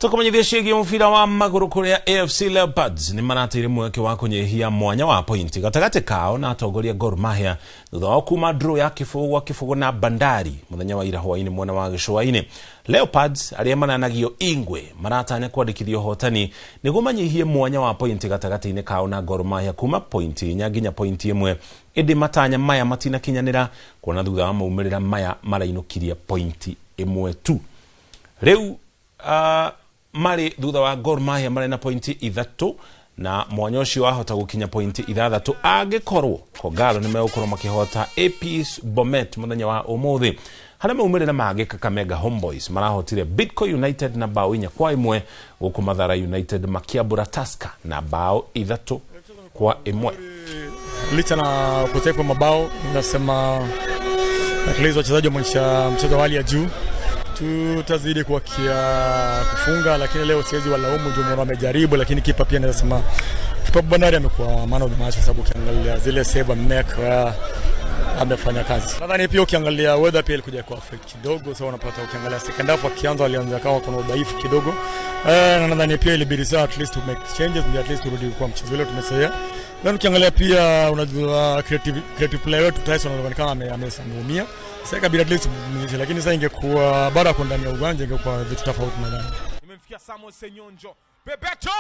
Tukomanyithia ciĩgiĩ mũbira wa magũrũ kũrĩa AFC Leopards nĩ maratĩire mweke wa kũnyihia mwanya wa pointi gatagatĩ kao na atongoria Gor Mahia thutha wa kuma draw ya kĩbũgũ na Bandari mũthenya wa ira hwaĩ-inĩ mwena wa gĩcũa-inĩ. Leopards arĩa mananagio Ingwe maratanya kwandĩkithia ũhotani nĩguo manyihie mwanya wa pointi gatagatĩ-inĩ kao na Gor Mahia kuma pointi nginya pointi ĩmwe. Ĩndĩ matanya maya matinakinyanĩra kuona thutha wa maumĩrĩra maya marainũkiria pointi ĩmwe tu. Rĩu mari thutha wa Gor Mahia marĩ na pointi 3 na mwanya ũcio wahota gũkinya pointi 6 angĩkorwo Kogalo nĩmegũkorwo makĩhota APS Bomet mũthenya wa ũmũthĩ. Harĩa maumĩrĩra mangĩ Kakamega Homeboys marahotire Bidco United na bao 4-1 gũkũ Mathara United makiambura Tusker na bao 3-1. Licha na ukosefu wa mabao nasema at least wachezaji wameonyesha mchezo wa hali ya juu. Tutazidi kufunga, lakini leo siwezi walaumu Jomoro wamejaribu, lakini kipa pia naweza sema kipa Bandari amekuwa man of the match kwa sababu ukiangalia zile save make amefanya kazi. Nadhani pia ukiangalia weather pia ilikuja kwa affect kidogo, so unapata ukiangalia second half walianza kama kuna udhaifu kidogo. Na nadhani pia ilibidi sana at least to make changes and at least turudi kwa mchezo ule tumesaidia. Na ukiangalia pia unajua creative player wetu Tyson anaonekana amesamumia. Sasa kabla at least lakini sasa ingekuwa baada ya ndani ya uwanja ingekuwa vitu tofauti nadhani. Nimemfikia Samuel Senyonjo. Bebeto!